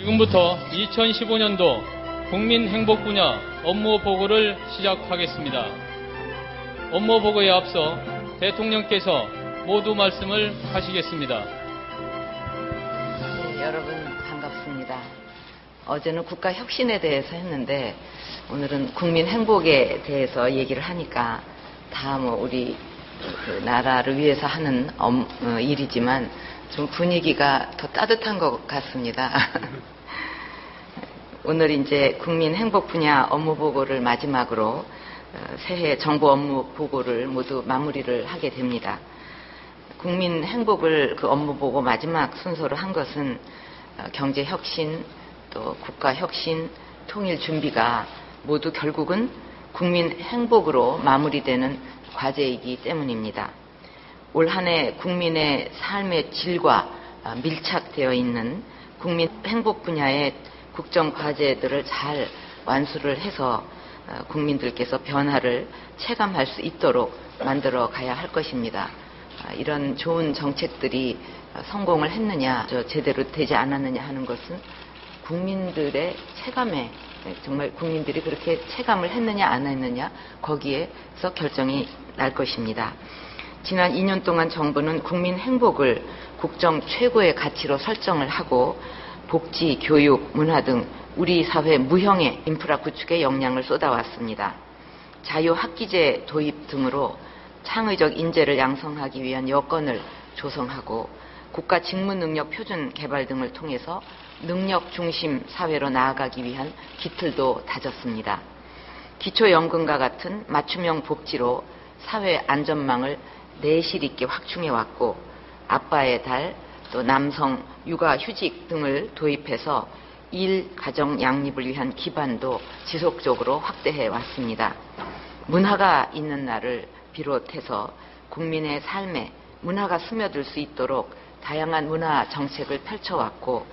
지금부터 2015년도 국민행복 분야 업무 보고를 시작하겠습니다. 업무 보고에 앞서 대통령께서 모두 말씀을 하시겠습니다. 네, 여러분 반갑습니다. 어제는 국가 혁신에 대해서 했는데 오늘은 국민 행복에 대해서 얘기를 하니까 다 우리 나라를 위해서 하는 일이지만 좀 분위기가 더 따뜻한 것 같습니다. 오늘 이제 국민 행복 분야 업무 보고를 마지막으로 새해 정부 업무 보고를 모두 마무리를 하게 됩니다. 국민 행복을 그 업무 보고 마지막 순서로 한 것은 경제 혁신, 또 국가 혁신, 통일 준비가 모두 결국은 국민 행복으로 마무리되는 과제이기 때문입니다. 올 한 해 국민의 삶의 질과 밀착되어 있는 국민 행복 분야의 국정 과제들을 잘 완수를 해서 국민들께서 변화를 체감할 수 있도록 만들어 가야 할 것입니다. 이런 좋은 정책들이 성공을 했느냐, 제대로 되지 않았느냐 하는 것은 국민들의 체감에, 정말 국민들이 그렇게 체감을 했느냐 안 했느냐, 거기에서 결정이 날 것입니다. 지난 2년 동안 정부는 국민 행복을 국정 최고의 가치로 설정을 하고 복지, 교육, 문화 등 우리 사회 무형의 인프라 구축에 역량을 쏟아왔습니다. 자유학기제 도입 등으로 창의적 인재를 양성하기 위한 여건을 조성하고 국가 직무능력 표준 개발 등을 통해서 능력 중심 사회로 나아가기 위한 기틀도 다졌습니다. 기초연금과 같은 맞춤형 복지로 사회 안전망을 내실 있게 확충해왔고 아빠의 달, 또 남성 육아휴직 등을 도입해서 일, 가정 양립을 위한 기반도 지속적으로 확대해 왔습니다. 문화가 있는 날을 비롯해서 국민의 삶에 문화가 스며들 수 있도록 다양한 문화 정책을 펼쳐왔고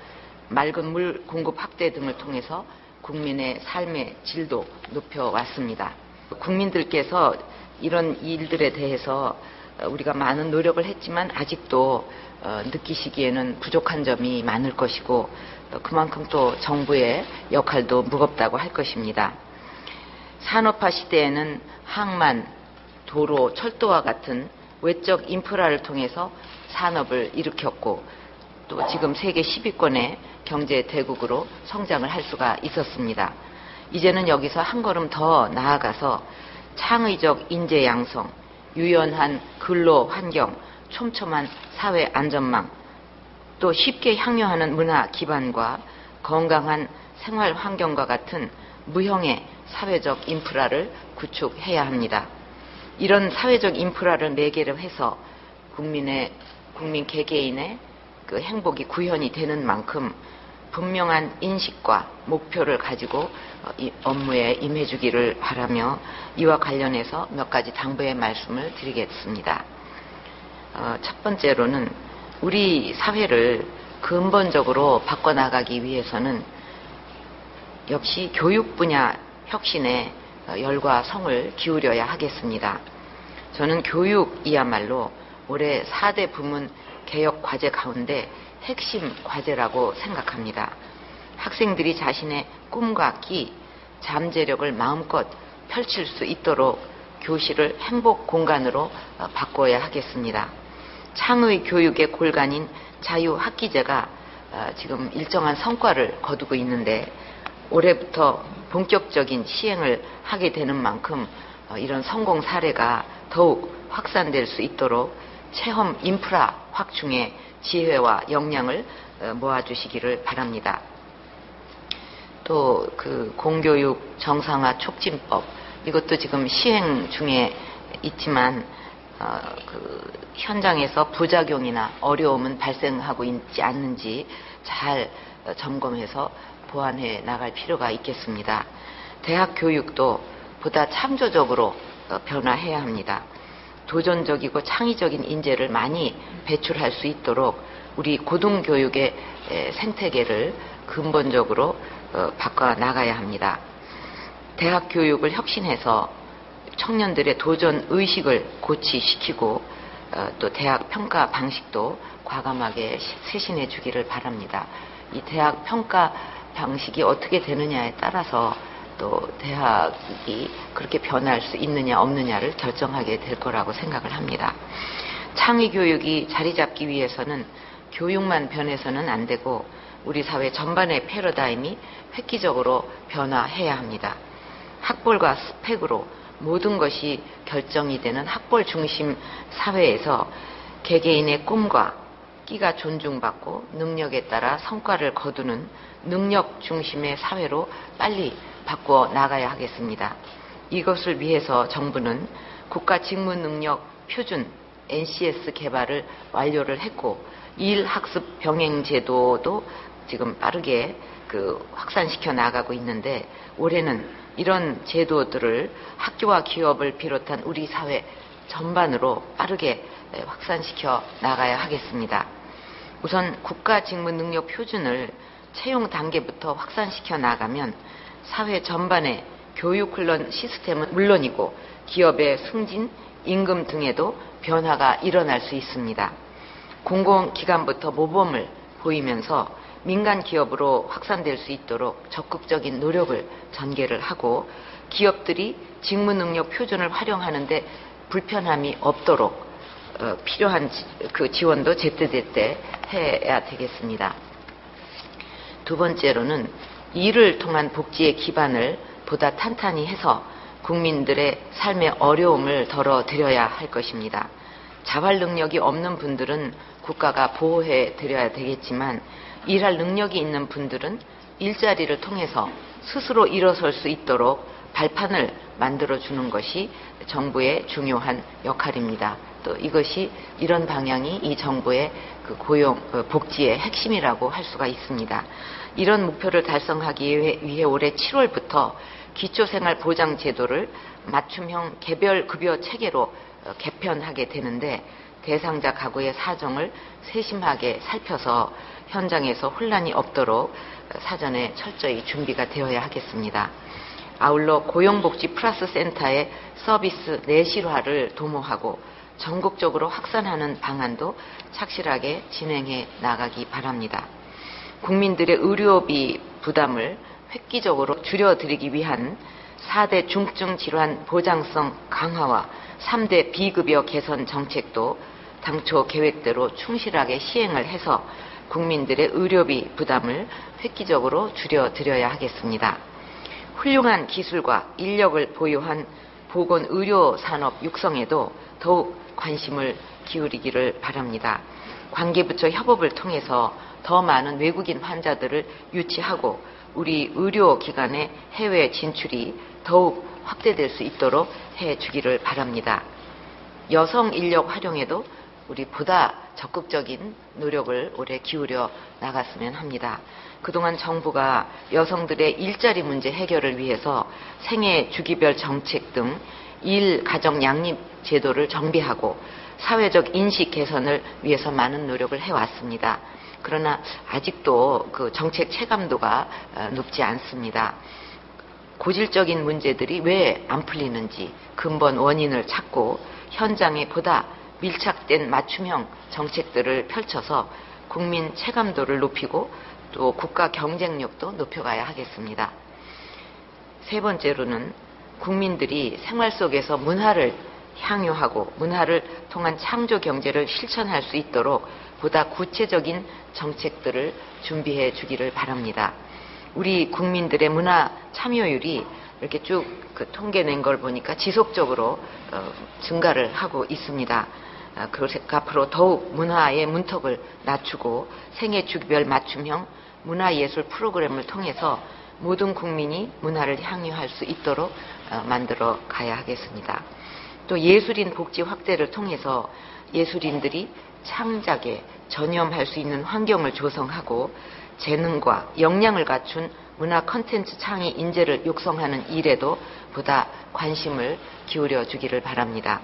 맑은 물 공급 확대 등을 통해서 국민의 삶의 질도 높여왔습니다. 국민들께서 이런 일들에 대해서 우리가 많은 노력을 했지만 아직도 느끼시기에는 부족한 점이 많을 것이고 그만큼 또 정부의 역할도 무겁다고 할 것입니다. 산업화 시대에는 항만, 도로, 철도와 같은 외적 인프라를 통해서 산업을 일으켰고 또 지금 세계 10위권의 경제 대국으로 성장을 할 수가 있었습니다. 이제는 여기서 한 걸음 더 나아가서 창의적 인재 양성, 유연한 근로 환경, 촘촘한 사회 안전망, 또 쉽게 향유하는 문화 기반과 건강한 생활 환경과 같은 무형의 사회적 인프라를 구축해야 합니다. 이런 사회적 인프라를 매개로 해서 국민 개개인의 그 행복이 구현이 되는 만큼 분명한 인식과 목표를 가지고 이 업무에 임해주기를 바라며 이와 관련해서 몇 가지 당부의 말씀을 드리겠습니다. 첫 번째로는 우리 사회를 근본적으로 바꿔나가기 위해서는 역시 교육 분야 혁신에 열과 성을 기울여야 하겠습니다. 저는 교육이야말로 올해 4대 부문 개혁 과제 가운데 핵심 과제라고 생각합니다. 학생들이 자신의 꿈과 끼, 잠재력을 마음껏 펼칠 수 있도록 교실을 행복 공간으로 바꿔야 하겠습니다. 창의 교육의 골간인 자유학기제가 지금 일정한 성과를 거두고 있는데 올해부터 본격적인 시행을 하게 되는 만큼 이런 성공 사례가 더욱 확산될 수 있도록 체험 인프라 확충에 지혜와 역량을 모아주시기를 바랍니다. 또 그 공교육 정상화 촉진법, 이것도 지금 시행 중에 있지만 그 현장에서 부작용이나 어려움은 발생하고 있지 않는지 잘 점검해서 보완해 나갈 필요가 있겠습니다. 대학 교육도 보다 창조적으로 변화해야 합니다. 도전적이고 창의적인 인재를 많이 배출할 수 있도록 우리 고등교육의 생태계를 근본적으로 바꿔 나가야 합니다. 대학 교육을 혁신해서 청년들의 도전 의식을 고취시키고 또 대학 평가 방식도 과감하게 쇄신해 주기를 바랍니다. 이 대학 평가 방식이 어떻게 되느냐에 따라서 또 대학이 그렇게 변할 수 있느냐 없느냐를 결정하게 될 거라고 생각을 합니다. 창의 교육이 자리 잡기 위해서는 교육만 변해서는 안 되고 우리 사회 전반의 패러다임이 획기적으로 변화해야 합니다. 학벌과 스펙으로 모든 것이 결정이 되는 학벌 중심 사회에서 개개인의 꿈과 끼가 존중받고 능력에 따라 성과를 거두는 능력 중심의 사회로 빨리 바꿔 나가야 하겠습니다. 이것을 위해서 정부는 국가직무능력 표준 NCS 개발을 완료를 했고 일학습 병행 제도도 지금 빠르게 확산시켜 나가고 있는데 올해는 이런 제도들을 학교와 기업을 비롯한 우리 사회 전반으로 빠르게 확산시켜 나가야 하겠습니다. 우선 국가직무능력 표준을 채용 단계부터 확산시켜 나가면 사회 전반의 교육훈련 시스템은 물론이고 기업의 승진, 임금 등에도 변화가 일어날 수 있습니다. 공공기관부터 모범을 보이면서 민간 기업으로 확산될 수 있도록 적극적인 노력을 전개를 하고 기업들이 직무능력 표준을 활용하는데 불편함이 없도록 필요한 그 지원도 제때제때 해야 되겠습니다. 두 번째로는 일을 통한 복지의 기반을 보다 탄탄히 해서 국민들의 삶의 어려움을 덜어드려야 할 것입니다. 자활 능력이 없는 분들은 국가가 보호해 드려야 되겠지만 일할 능력이 있는 분들은 일자리를 통해서 스스로 일어설 수 있도록 발판을 만들어주는 것이 정부의 중요한 역할입니다. 또 이것이 이런 방향이 이 정부의 복지의 핵심이라고 할 수가 있습니다. 이런 목표를 달성하기 위해 올해 7월부터 기초생활보장제도를 맞춤형 개별급여 체계로 개편하게 되는데 대상자 가구의 사정을 세심하게 살펴서 현장에서 혼란이 없도록 사전에 철저히 준비가 되어야 하겠습니다. 아울러 고용복지 플러스 센터의 서비스 내실화를 도모하고 전국적으로 확산하는 방안도 착실하게 진행해 나가기 바랍니다. 국민들의 의료비 부담을 획기적으로 줄여드리기 위한 4대 중증 질환 보장성 강화와 3대 비급여 개선 정책도 당초 계획대로 충실하게 시행을 해서 국민들의 의료비 부담을 획기적으로 줄여드려야 하겠습니다. 훌륭한 기술과 인력을 보유한 보건의료산업 육성에도 더욱 관심을 기울이기를 바랍니다. 관계부처 협업을 통해서 더 많은 외국인 환자들을 유치하고 우리 의료기관의 해외 진출이 더욱 확대될 수 있도록 해주기를 바랍니다. 여성 인력 활용에도 우리 보다 적극적인 노력을 올해 기울여 나갔으면 합니다. 그동안 정부가 여성들의 일자리 문제 해결을 위해서 생애 주기별 정책 등 일 가정 양립 제도를 정비하고 사회적 인식 개선을 위해서 많은 노력을 해왔습니다. 그러나 아직도 그 정책 체감도가 높지 않습니다. 고질적인 문제들이 왜 안 풀리는지 근본 원인을 찾고 현장에 보다 밀착된 맞춤형 정책들을 펼쳐서 국민 체감도를 높이고 또 국가 경쟁력도 높여가야 하겠습니다. 세 번째로는 국민들이 생활 속에서 문화를 향유하고 문화를 통한 창조 경제를 실천할 수 있도록 보다 구체적인 정책들을 준비해 주기를 바랍니다. 우리 국민들의 문화 참여율이 이렇게 쭉 통계 낸 걸 보니까 지속적으로 증가를 하고 있습니다. 그래서 앞으로 더욱 문화의 문턱을 낮추고 생애 주기별 맞춤형 문화예술 프로그램을 통해서 모든 국민이 문화를 향유할 수 있도록 만들어 가야 하겠습니다. 또 예술인 복지 확대를 통해서 예술인들이 창작에 전념할 수 있는 환경을 조성하고 재능과 역량을 갖춘 문화 콘텐츠 창의 인재를 육성하는 일에도 보다 관심을 기울여 주기를 바랍니다.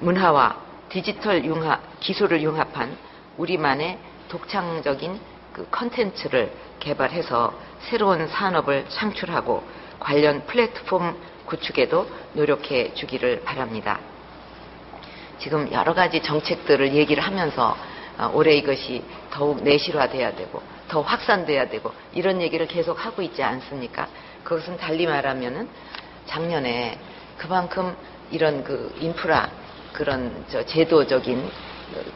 문화와 디지털 기술을 융합한 우리만의 독창적인 콘텐츠를 개발해서 새로운 산업을 창출하고 관련 플랫폼 구축에도 노력해 주기를 바랍니다. 지금 여러 가지 정책들을 얘기를 하면서 올해 이것이 더욱 내실화돼야 되고 더 확산돼야 되고 이런 얘기를 계속 하고 있지 않습니까? 그것은 달리 말하면은 작년에 그만큼 이런 그 인프라 그런 제도적인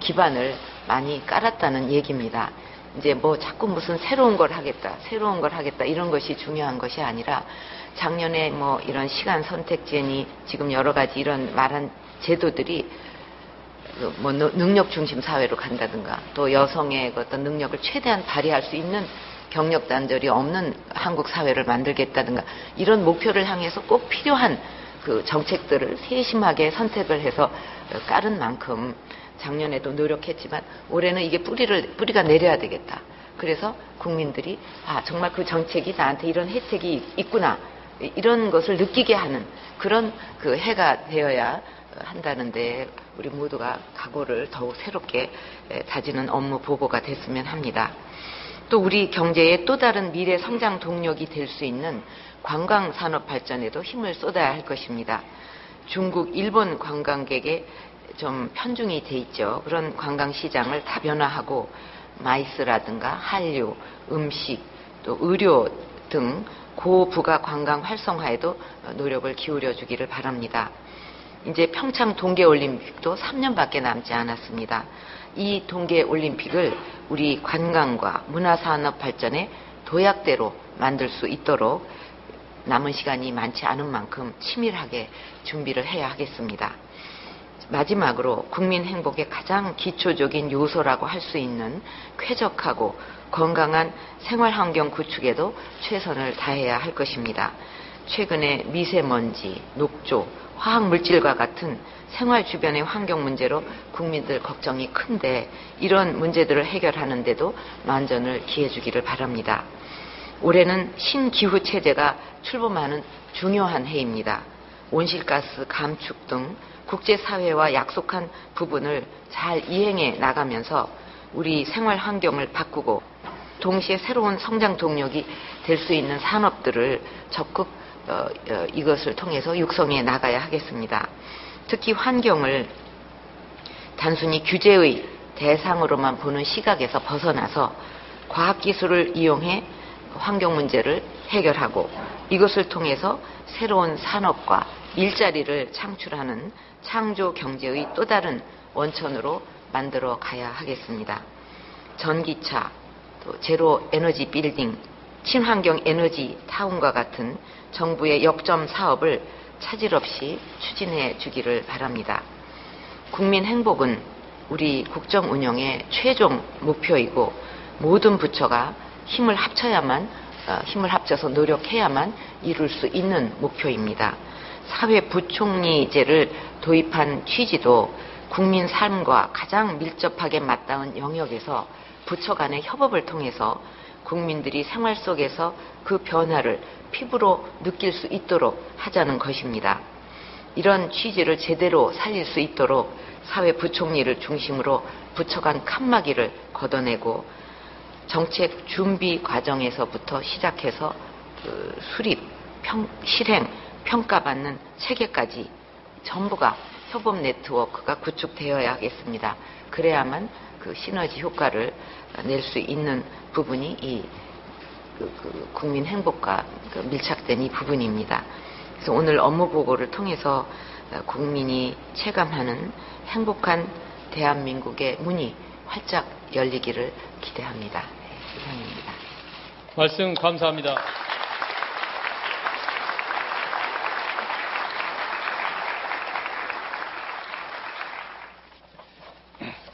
기반을 많이 깔았다는 얘기입니다. 이제 뭐 자꾸 무슨 새로운 걸 하겠다 이런 것이 중요한 것이 아니라 작년에 뭐 이런 시간 선택제니 지금 여러 가지 이런 말한 제도들이 뭐 능력 중심 사회로 간다든가 또 여성의 어떤 능력을 최대한 발휘할 수 있는 경력 단절이 없는 한국 사회를 만들겠다든가 이런 목표를 향해서 꼭 필요한 그 정책들을 세심하게 선택을 해서 깔은 만큼 작년에도 노력했지만 올해는 이게 뿌리가 내려야 되겠다. 그래서 국민들이 정말 그 정책이 나한테 이런 혜택이 있구나 이런 것을 느끼게 하는 그런 그 해가 되어야 한다는데 우리 모두가 각오를 더욱 새롭게 다지는 업무 보고가 됐으면 합니다. 또 우리 경제의 또 다른 미래 성장 동력이 될 수 있는 관광 산업 발전에도 힘을 쏟아야 할 것입니다. 중국, 일본 관광객에 좀 편중이 돼 있죠. 그런 관광 시장을 다변화하고 마이스라든가 한류, 음식, 또 의료 등 고부가 관광 활성화에도 노력을 기울여 주기를 바랍니다. 이제 평창 동계올림픽도 3년밖에 남지 않았습니다. 이 동계올림픽을 우리 관광과 문화산업 발전의 도약대로 만들 수 있도록 남은 시간이 많지 않은 만큼 치밀하게 준비를 해야 하겠습니다. 마지막으로 국민 행복의 가장 기초적인 요소라고 할 수 있는 쾌적하고 건강한 생활환경 구축에도 최선을 다해야 할 것입니다. 최근에 미세먼지, 녹조, 화학물질과 같은 생활 주변의 환경 문제로 국민들 걱정이 큰데 이런 문제들을 해결하는데도 만전을 기해 주기를 바랍니다. 올해는 신기후 체제가 출범하는 중요한 해입니다. 온실가스 감축 등 국제사회와 약속한 부분을 잘 이행해 나가면서 우리 생활 환경을 바꾸고 동시에 새로운 성장 동력이 될 수 있는 산업들을 적극 이것을 통해서 육성해 나가야 하겠습니다. 특히 환경을 단순히 규제의 대상으로만 보는 시각에서 벗어나서 과학기술을 이용해 환경 문제를 해결하고 이것을 통해서 새로운 산업과 일자리를 창출하는 창조 경제의 또 다른 원천으로 만들어 가야 하겠습니다. 전기차, 또 제로 에너지 빌딩, 친환경 에너지 타운과 같은 정부의 역점 사업을 차질 없이 추진해 주기를 바랍니다. 국민 행복은 우리 국정 운영의 최종 목표이고 모든 부처가 힘을 합쳐서 노력해야만 이룰 수 있는 목표입니다. 사회부총리제를 도입한 취지도 국민 삶과 가장 밀접하게 맞닿은 영역에서 부처 간의 협업을 통해서 국민들이 생활 속에서 그 변화를 피부로 느낄 수 있도록 하자는 것입니다. 이런 취지를 제대로 살릴 수 있도록 사회부총리를 중심으로 부처 간 칸막이를 걷어내고 정책 준비 과정에서부터 시작해서 수립, 실행, 평가받는 체계까지 전부가 협업 네트워크가 구축되어야 하겠습니다. 그래야만 그 시너지 효과를 낼 수 있는 부분이 이 국민 행복과 밀착된 이 부분입니다. 그래서 오늘 업무 보고를 통해서 국민이 체감하는 행복한 대한민국의 문이 활짝 열리기를 기대합니다. 이상입니다. 말씀 감사합니다.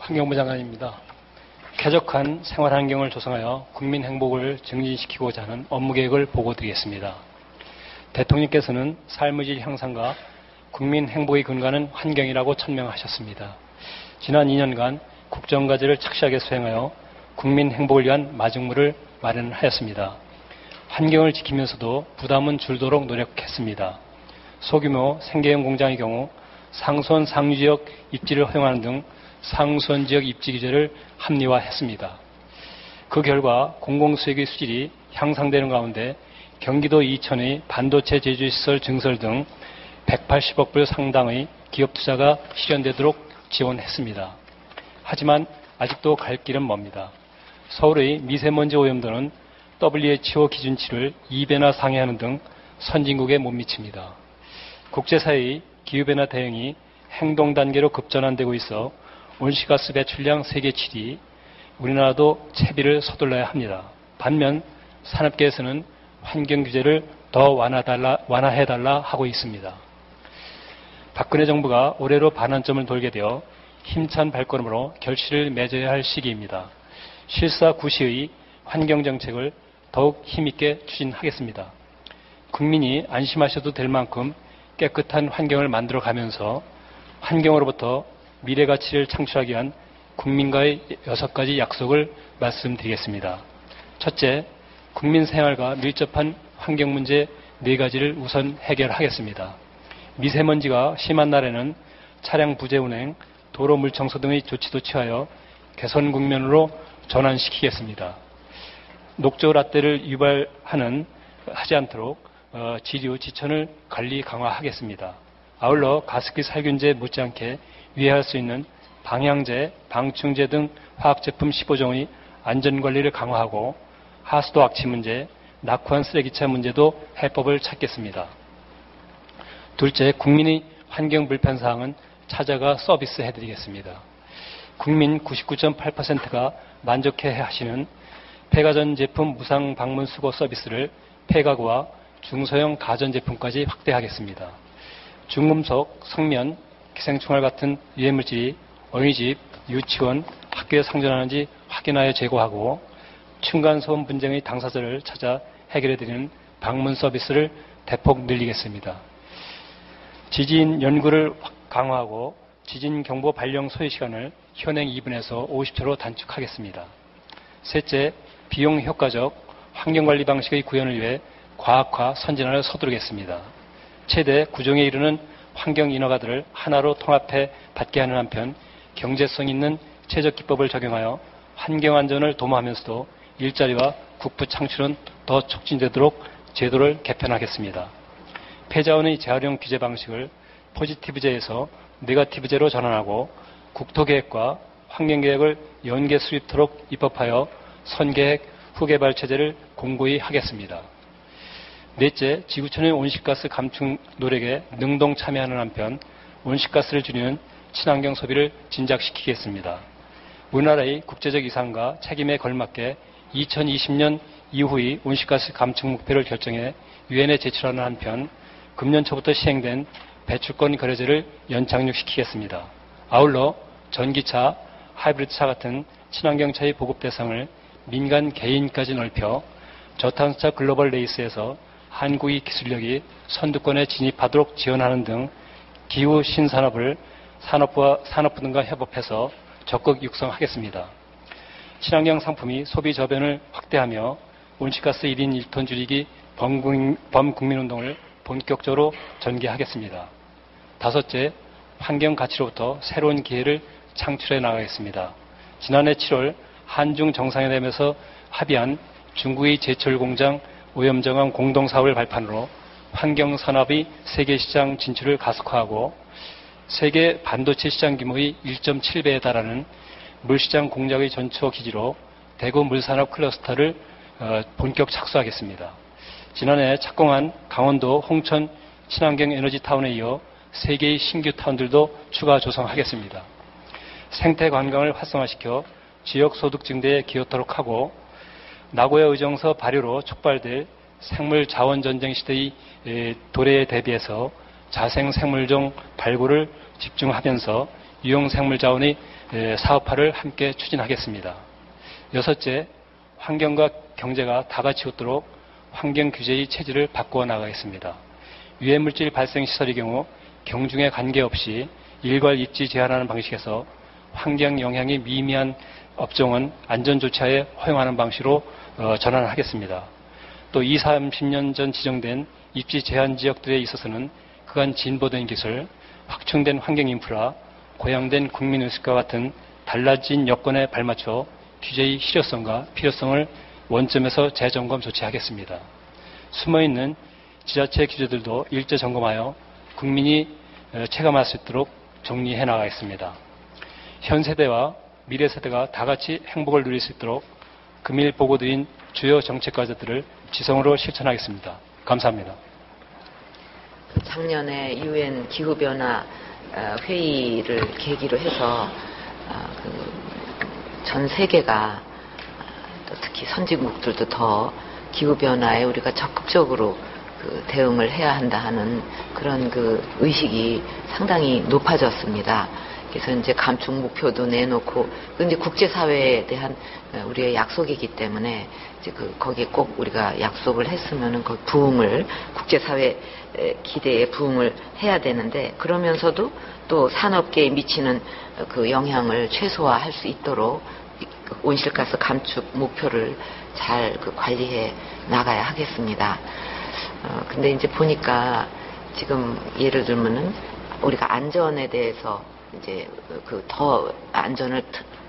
환경부 장관입니다. 쾌적한 생활환경을 조성하여 국민 행복을 증진시키고자 하는 업무계획을 보고드리겠습니다. 대통령께서는 삶의 질 향상과 국민 행복의 근간은 환경이라고 천명하셨습니다. 지난 2년간 국정과제를 착실하게 수행하여 국민 행복을 위한 마중물을 마련하였습니다. 환경을 지키면서도 부담은 줄도록 노력했습니다. 소규모 생계형 공장의 경우 상수원 상류지역 입지를 허용하는 등 상수원 지역 입지 규제를 합리화했습니다. 그 결과 공공수익의 수질이 향상되는 가운데 경기도 이천의 반도체 제조시설 증설 등 180억 불 상당의 기업 투자가 실현되도록 지원했습니다. 하지만 아직도 갈 길은 멉니다. 서울의 미세먼지 오염도는 WHO 기준치를 2배나 상회하는 등 선진국에 못 미칩니다. 국제사회의 기후변화 대응이 행동 단계로 급전환되고 있어 온실가스 배출량 세계 7위, 우리나라도 채비를 서둘러야 합니다. 반면 산업계에서는 환경 규제를 더 완화해달라 하고 있습니다. 박근혜 정부가 올해로 반환점을 돌게 되어 힘찬 발걸음으로 결실을 맺어야 할 시기입니다. 실사구시의 환경정책을 더욱 힘있게 추진하겠습니다. 국민이 안심하셔도 될 만큼 깨끗한 환경을 만들어가면서 환경으로부터 미래 가치를 창출하기 위한 국민과의 6가지 약속을 말씀드리겠습니다. 첫째, 국민 생활과 밀접한 환경 문제 4가지를 우선 해결하겠습니다. 미세먼지가 심한 날에는 차량 부재 운행, 도로 물청소 등의 조치도 취하여 개선 국면으로 전환시키겠습니다. 녹조 라떼를 하지 않도록 지류, 지천을 관리 강화하겠습니다. 아울러 가습기 살균제 못지않게 위해할 수 있는 방향제, 방충제 등 화학제품 15종의 안전관리를 강화하고 하수도 악취 문제, 낙후한 쓰레기차 문제도 해법을 찾겠습니다. 둘째, 국민의 환경 불편사항은 찾아가 서비스 해드리겠습니다. 국민 99.8%가 만족해 하시는 폐가전 제품 무상 방문 수거 서비스를 폐가구와 중소형 가전제품까지 확대하겠습니다. 중금속, 성면, 기생충알 같은 유해물질이 어린이집, 유치원, 학교에 상존하는지 확인하여 제거하고 층간소음 분쟁의 당사자를 찾아 해결해드리는 방문 서비스를 대폭 늘리겠습니다. 지진 연구를 강화하고 지진 경보 발령 소요 시간을 현행 2분에서 50초로 단축하겠습니다. 셋째, 비용 효과적 환경관리 방식의 구현을 위해 과학화 선진화를 서두르겠습니다. 최대 9종에 이르는 환경 인허가들을 하나로 통합해 받게 하는 한편 경제성 있는 최저기법을 적용하여 환경안전을 도모하면서도 일자리와 국부 창출은 더 촉진되도록 제도를 개편하겠습니다. 폐자원의 재활용 규제 방식을 포지티브제에서 네거티브제로 전환하고 국토계획과 환경계획을 연계 수립토록 입법하여 선계획, 후개발 체제를 공고히 하겠습니다. 넷째, 지구촌의 온실가스 감축 노력에 능동 참여하는 한편 온실가스를 줄이는 친환경 소비를 진작시키겠습니다. 우리나라의 국제적 이상과 책임에 걸맞게 2020년 이후의 온실가스 감축 목표를 결정해 유엔에 제출하는 한편 금년 초부터 시행된 배출권 거래제를 연착륙시키겠습니다. 아울러 전기차, 하이브리드차 같은 친환경차의 보급 대상을 민간 개인까지 넓혀 저탄소차 글로벌 레이스에서 한국의 기술력이 선두권에 진입하도록 지원하는 등 기후 신산업을 산업부 등과 협업해서 적극 육성하겠습니다. 친환경 상품이 소비 저변을 확대하며 온실가스 1인 1톤 줄이기 범국민운동을 본격적으로 전개하겠습니다. 다섯째, 환경 가치로부터 새로운 기회를 창출해 나가겠습니다. 지난해 7월 한중 정상회담에서 합의한 중국의 제철 공장 오염정황 공동사업을 발판으로 환경산업의 세계시장 진출을 가속화하고 세계 반도체 시장 규모의 1.7배에 달하는 물시장 공략의 전초 기지로 대구 물산업 클러스터를 본격 착수하겠습니다. 지난해 착공한 강원도 홍천 친환경 에너지타운에 이어 3개의 신규 타운들도 추가 조성하겠습니다. 생태 관광을 활성화시켜 지역 소득 증대에 기여토록 하고 나고야 의정서 발효로 촉발될 생물 자원 전쟁 시대의 도래에 대비해서 자생 생물종 발굴을 집중하면서 유용 생물 자원의 사업화를 함께 추진하겠습니다. 여섯째, 환경과 경제가 다 같이 웃도록 환경 규제의 체질을 바꾸어 나가겠습니다. 유해물질 발생 시설의 경우 경중에 관계없이 일괄 입지 제한하는 방식에서 환경 영향이 미미한 업종은 안전조차에 허용하는 방식으로 전환하겠습니다. 또 20, 30년 전 지정된 입지 제한 지역들에 있어서는 그간 진보된 기술, 확충된 환경 인프라, 고양된 국민의식과 같은 달라진 여건에 발맞춰 규제의 실효성과 필요성을 원점에서 재점검 조치하겠습니다. 숨어있는 지자체 규제들도 일제 점검하여 국민이 체감할 수 있도록 정리해 나가겠습니다. 현 세대와 미래 세대가 다 같이 행복을 누릴 수 있도록 금일 보고드린 주요 정책 과제들을 지성으로 실천하겠습니다. 감사합니다. 작년에 유엔 기후변화 회의를 계기로 해서 전 세계가 또 특히 선진국들도 더 기후변화에 우리가 적극적으로 대응을 해야 한다 하는 그런 의식이 상당히 높아졌습니다. 그래서 이제 감축 목표도 내놓고, 근데 국제사회에 대한 우리의 약속이기 때문에 이제 거기에 꼭 우리가 약속을 했으면은 그 부응을, 국제사회 기대에 부응을 해야 되는데, 그러면서도 또 산업계에 미치는 그 영향을 최소화할 수 있도록 온실가스 감축 목표를 잘 관리해 나가야 하겠습니다. 근데 이제 보니까 지금 예를 들면은 우리가 안전에 대해서 이제 더 안전을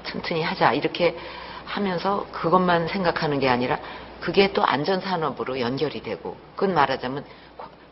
튼튼히 하자 이렇게 하면서 그것만 생각하는 게 아니라 그게 또 안전산업으로 연결이 되고, 그건 말하자면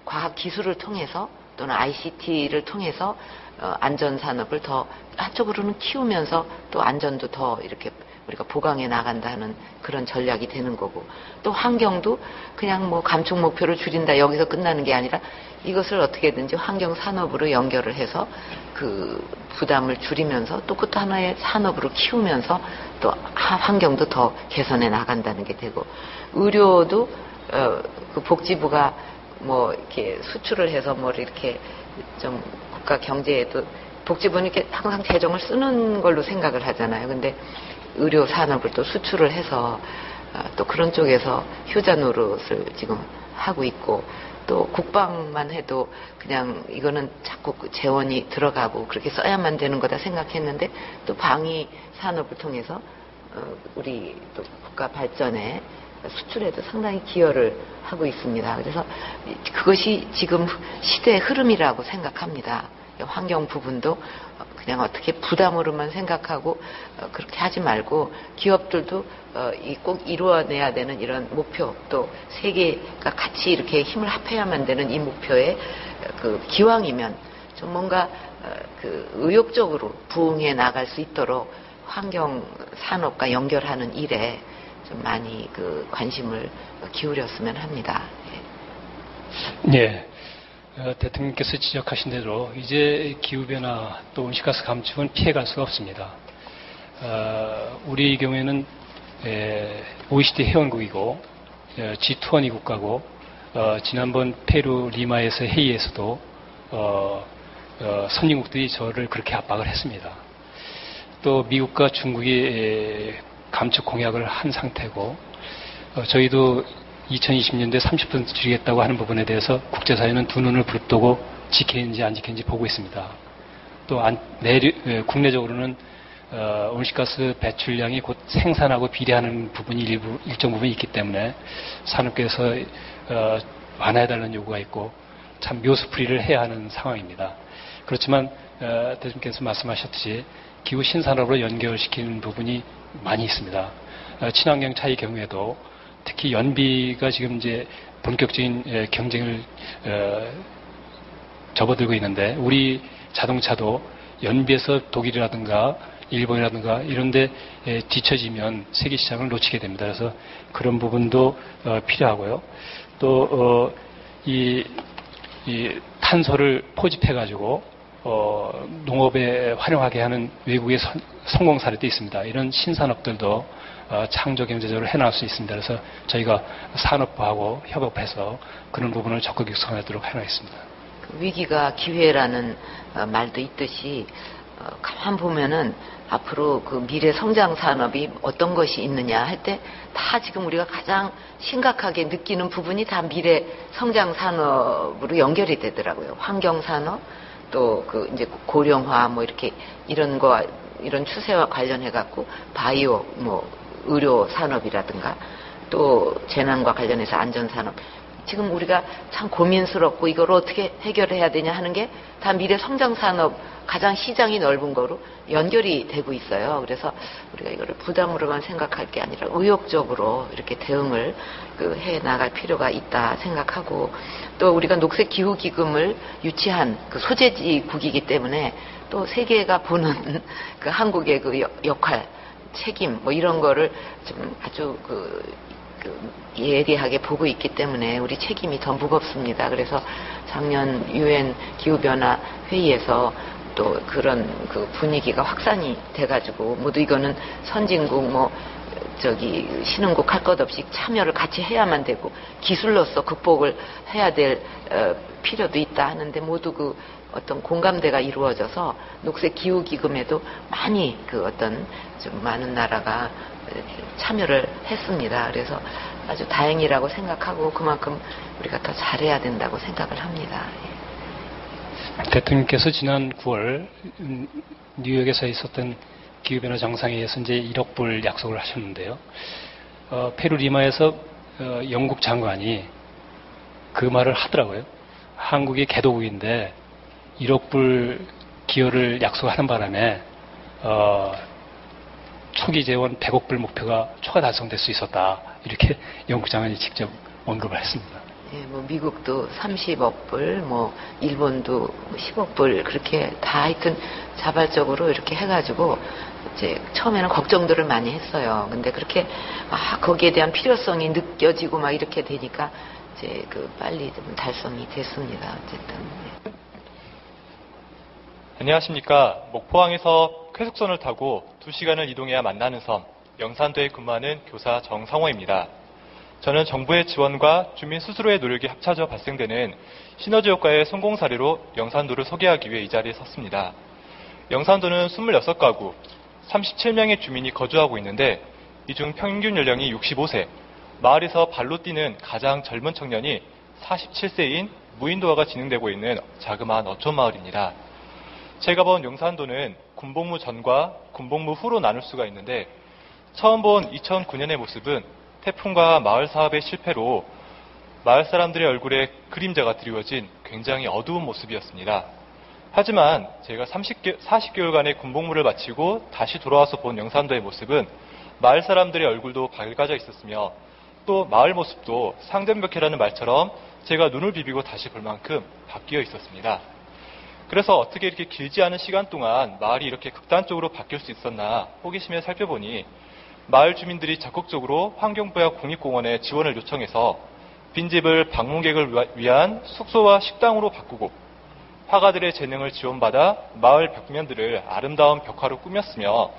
과학 기술을 통해서 또는 ICT를 통해서 안전산업을 더 한쪽으로는 키우면서 또 안전도 더 이렇게 우리가 보강해 나간다는 그런 전략이 되는 거고, 또 환경도 그냥 뭐 감축 목표를 줄인다 여기서 끝나는 게 아니라 이것을 어떻게든지 환경 산업으로 연결을 해서 그 부담을 줄이면서 또 그것도 하나의 산업으로 키우면서 또 환경도 더 개선해 나간다는 게 되고, 의료도 그 복지부가 뭐 이렇게 수출을 해서 뭐 이렇게 좀 국가 경제에도 복지부는 이렇게 항상 재정을 쓰는 걸로 생각을 하잖아요. 근데 의료 산업을 또 수출을 해서 또 그런 쪽에서 효자 노릇을 지금 하고 있고, 또 국방만 해도 그냥 이거는 자꾸 재원이 들어가고 그렇게 써야만 되는 거다 생각했는데, 또 방위 산업을 통해서 우리 또 국가 발전에 수출에도 상당히 기여를 하고 있습니다. 그래서 그것이 지금 시대의 흐름이라고 생각합니다. 환경 부분도 그냥 어떻게 부담으로만 생각하고 그렇게 하지 말고, 기업들도 꼭 이루어내야 되는 이런 목표, 또 세계가 같이 이렇게 힘을 합해야만 되는 이 목표에 기왕이면 좀 뭔가 의욕적으로 부응해 나갈 수 있도록 환경 산업과 연결하는 일에 좀 많이 관심을 기울였으면 합니다. 네. 대통령께서 지적하신 대로 이제 기후변화 또 온실가스 감축은 피해갈 수가 없습니다. 우리 경우에는 OECD 회원국이고 G20 국가고, 지난번 페루 리마에서 회의에서도 선진국들이 저를 그렇게 압박을 했습니다. 또 미국과 중국이 감축 공약을 한 상태고, 저희도 2020년도에 30% 줄이겠다고 하는 부분에 대해서 국제사회는 두 눈을 부릅뜨고 지키는지 안 지키는지 보고 있습니다. 또 국내적으로는 온실가스 배출량이 곧 생산하고 비례하는 부분이 일정 부분 있기 때문에 산업계에서 완화해달라는 요구가 있고 참 묘수풀이를 해야 하는 상황입니다. 그렇지만 대통령께서 말씀하셨듯이 기후 신산업으로 연결시키는 부분이 많이 있습니다. 친환경 차의 경우에도 특히 연비가 지금 이제 본격적인 경쟁을 접어들고 있는데, 우리 자동차도 연비에서 독일이라든가 일본이라든가 이런데 뒤처지면 세계 시장을 놓치게 됩니다. 그래서 그런 부분도 필요하고요. 또 이 탄소를 포집해가지고 농업에 활용하게 하는 외국의 성공 사례도 있습니다. 이런 신산업들도 창조 경제적으로 해나갈 수 있습니다. 그래서 저희가 산업부하고 협업해서 그런 부분을 적극 육성하도록 해나가겠습니다. 위기가 기회라는 말도 있듯이 가만 보면은 앞으로 미래 성장 산업이 어떤 것이 있느냐 할 때 다 지금 우리가 가장 심각하게 느끼는 부분이 다 미래 성장 산업으로 연결이 되더라고요. 환경 산업, 또 이제 고령화 뭐 이렇게 이런 추세와 관련해 갖고 바이오 의료 산업이라든가 또 재난과 관련해서 안전 산업, 지금 우리가 참 고민스럽고 이걸 어떻게 해결해야 되냐 하는 게 다 미래 성장 산업, 가장 시장이 넓은 거로 연결이 되고 있어요. 그래서 우리가 이거를 부담으로만 생각할 게 아니라 의욕적으로 이렇게 대응을 해 나갈 필요가 있다 생각하고, 또 우리가 녹색 기후 기금을 유치한 소재지국이기 때문에 또 세계가 보는 한국의 역할, 책임 뭐 이런 거를 좀 아주 예리하게 보고 있기 때문에 우리 책임이 더 무겁습니다. 그래서 작년 유엔 기후변화 회의에서 또 그런 그 분위기가 확산이 돼가지고 모두 이거는 선진국 신흥국 할 것 없이 참여를 같이 해야만 되고 기술로서 극복을 해야 될 필요도 있다 하는데 모두 그 어떤 공감대가 이루어져서 녹색 기후 기금에도 많이 좀 많은 나라가 참여를 했습니다. 그래서 아주 다행이라고 생각하고 그만큼 우리가 더 잘해야 된다고 생각을 합니다. 대통령께서 지난 9월 뉴욕에서 있었던 기후변화 정상회의에서 이제 1억 불 약속을 하셨는데요. 페루 리마에서 영국 장관이 그 말을 하더라고요. 한국이 개도국인데 1억 불 기여를 약속하는 바람에 초기 재원 100억 불 목표가 초과 달성될 수 있었다. 이렇게 영국 장관이 직접 언급을 했습니다. 예, 미국도 30억 불, 일본도 10억 불, 그렇게 다 하여튼 자발적으로 이렇게 해가지고, 이제 처음에는 걱정들을 많이 했어요. 근데 그렇게, 거기에 대한 필요성이 느껴지고 막 이렇게 되니까, 이제 빨리 좀 달성이 됐습니다. 어쨌든. 안녕하십니까. 목포항에서 쾌속선을 타고 2시간을 이동해야 만나는 섬, 영산도에 근무하는 교사 정상호입니다. 저는 정부의 지원과 주민 스스로의 노력이 합쳐져 발생되는 시너지 효과의 성공 사례로 영산도를 소개하기 위해 이 자리에 섰습니다. 영산도는 26가구, 37명의 주민이 거주하고 있는데 이 중 평균 연령이 65세, 마을에서 발로 뛰는 가장 젊은 청년이 47세인 무인도화가 진행되고 있는 자그마한 어촌 마을입니다. 제가 본 영산도는 군복무 전과 군복무 후로 나눌 수가 있는데 처음 본 2009년의 모습은 태풍과 마을 사업의 실패로 마을 사람들의 얼굴에 그림자가 드리워진 굉장히 어두운 모습이었습니다. 하지만 제가 40개월간의 군복무를 마치고 다시 돌아와서 본 영산도의 모습은 마을 사람들의 얼굴도 밝아져 있었으며 또 마을 모습도 상전벽해라는 말처럼 제가 눈을 비비고 다시 볼 만큼 바뀌어 있었습니다. 그래서 어떻게 이렇게 길지 않은 시간 동안 마을이 이렇게 극단적으로 바뀔 수 있었나 호기심에 살펴보니 마을 주민들이 적극적으로 환경부와 국립공원에 지원을 요청해서 빈집을 방문객을 위한 숙소와 식당으로 바꾸고 화가들의 재능을 지원받아 마을 벽면들을 아름다운 벽화로 꾸몄으며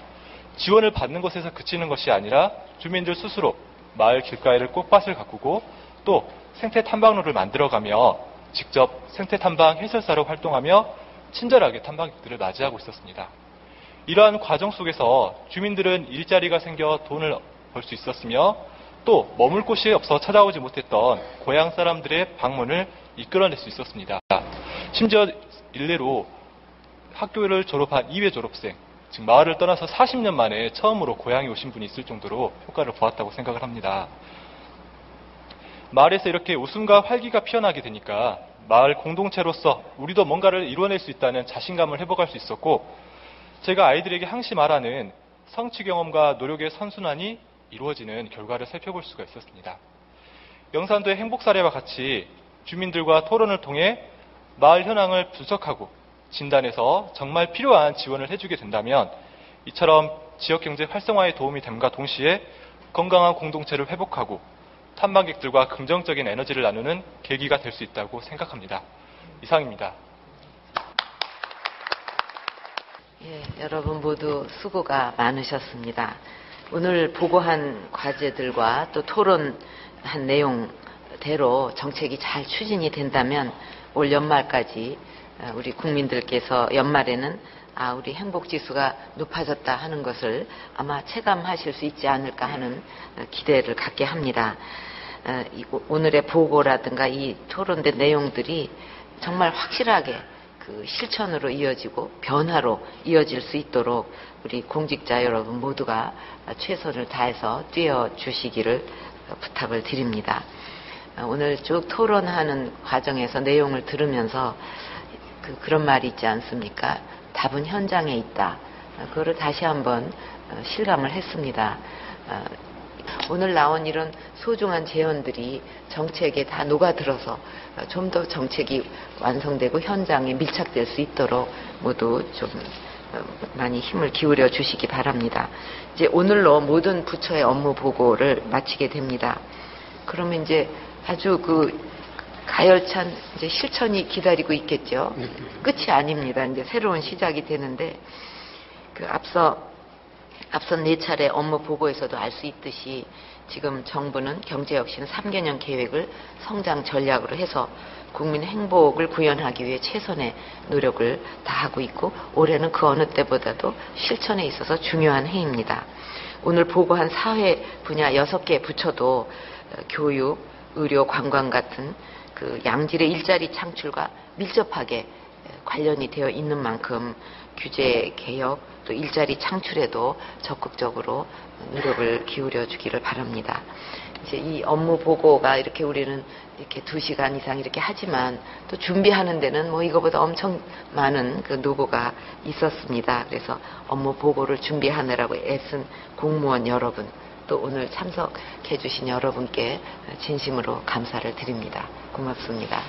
지원을 받는 것에서 그치는 것이 아니라 주민들 스스로 마을 길가에를 꽃밭을 가꾸고 또 생태 탐방로를 만들어가며 직접 생태 탐방 해설사로 활동하며 친절하게 탐방객들을 맞이하고 있었습니다. 이러한 과정 속에서 주민들은 일자리가 생겨 돈을 벌 수 있었으며 또 머물 곳이 없어 찾아오지 못했던 고향 사람들의 방문을 이끌어낼 수 있었습니다. 심지어 일례로 학교를 졸업한 2회 졸업생, 즉 마을을 떠나서 40년 만에 처음으로 고향에 오신 분이 있을 정도로 효과를 보았다고 생각을 합니다. 마을에서 이렇게 웃음과 활기가 피어나게 되니까 마을 공동체로서 우리도 뭔가를 이루어낼 수 있다는 자신감을 회복할 수 있었고 제가 아이들에게 항시 말하는 성취 경험과 노력의 선순환이 이루어지는 결과를 살펴볼 수가 있었습니다. 영산도의 행복 사례와 같이 주민들과 토론을 통해 마을 현황을 분석하고 진단해서 정말 필요한 지원을 해주게 된다면 이처럼 지역경제 활성화에 도움이 됨과 동시에 건강한 공동체를 회복하고 탐방객들과 긍정적인 에너지를 나누는 계기가 될 수 있다고 생각합니다. 이상입니다. 여러분 모두 수고가 많으셨습니다. 오늘 보고한 과제들과 또 토론한 내용대로 정책이 잘 추진이 된다면 올 연말까지 우리 국민들께서 연말에는 우리 행복지수가 높아졌다 하는 것을 아마 체감하실 수 있지 않을까 하는 기대를 갖게 합니다. 오늘의 보고라든가 이 토론된 내용들이 정말 확실하게 실천으로 이어지고 변화로 이어질 수 있도록 우리 공직자 여러분 모두가 최선을 다해서 뛰어주시기를 부탁을 드립니다. 오늘 쭉 토론하는 과정에서 내용을 들으면서 그런 말이 있지 않습니까? 답은 현장에 있다. 그거를 다시 한번 실감을 했습니다. 오늘 나온 이런 소중한 제언들이 정책에 다 녹아들어서 좀 더 정책이 완성되고 현장에 밀착될 수 있도록 모두 좀 많이 힘을 기울여 주시기 바랍니다. 이제 오늘로 모든 부처의 업무 보고를 마치게 됩니다. 그러면 이제 아주 가열찬 이제 실천이 기다리고 있겠죠. 끝이 아닙니다. 이제 새로운 시작이 되는데 앞선 4차례 업무 보고에서도 알 수 있듯이 지금 정부는 경제혁신 3개년 계획을 성장 전략으로 해서 국민 행복을 구현하기 위해 최선의 노력을 다하고 있고 올해는 그 어느 때보다도 실천에 있어서 중요한 해입니다. 오늘 보고한 사회 분야 6개 부처도 교육, 의료, 관광 같은 양질의 일자리 창출과 밀접하게 관련이 되어 있는 만큼 규제 개혁 또 일자리 창출에도 적극적으로 노력을 기울여 주기를 바랍니다. 이제 이 업무 보고가 이렇게 우리는 이렇게 2시간 이상 이렇게 하지만 또 준비하는 데는 뭐 이거보다 엄청 많은 노고가 있었습니다. 그래서 업무 보고를 준비하느라고 애쓴 공무원 여러분 또 오늘 참석해 주신 여러분께 진심으로 감사를 드립니다. 고맙습니다.